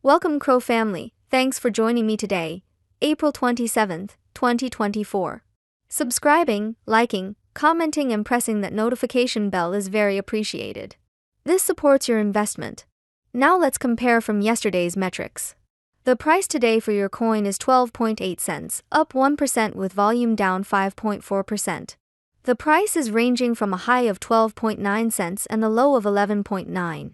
Welcome, CRO family. Thanks for joining me today, April 27th, 2024. Subscribing, liking, commenting, and pressing that notification bell is very appreciated. This supports your investment. Now let's compare from yesterday's metrics. The price today for your coin is 12.8 cents, up 1% with volume down 5.4%. The price is ranging from a high of 12.9 cents and a low of 11.9.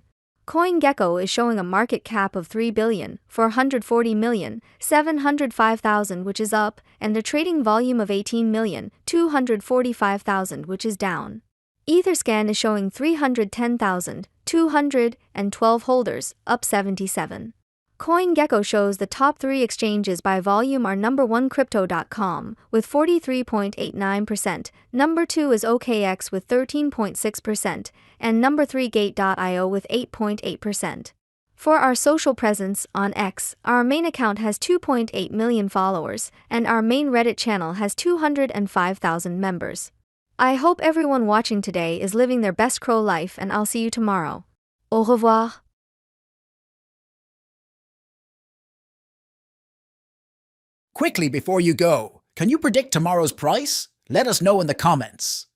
CoinGecko is showing a market cap of 3,440,705,000, which is up, and a trading volume of 18,245,000, which is down. Etherscan is showing 310,212 holders, up 77. CoinGecko shows the top 3 exchanges by volume are number 1 Crypto.com with 43.89%, number 2 is OKX with 13.6%, and number 3 Gate.io with 8.8%. For our social presence on X, our main account has 2.8 million followers, and our main Reddit channel has 205,000 members. I hope everyone watching today is living their best CRO life, and I'll see you tomorrow. Au revoir. Quickly before you go, can you predict tomorrow's price? Let us know in the comments.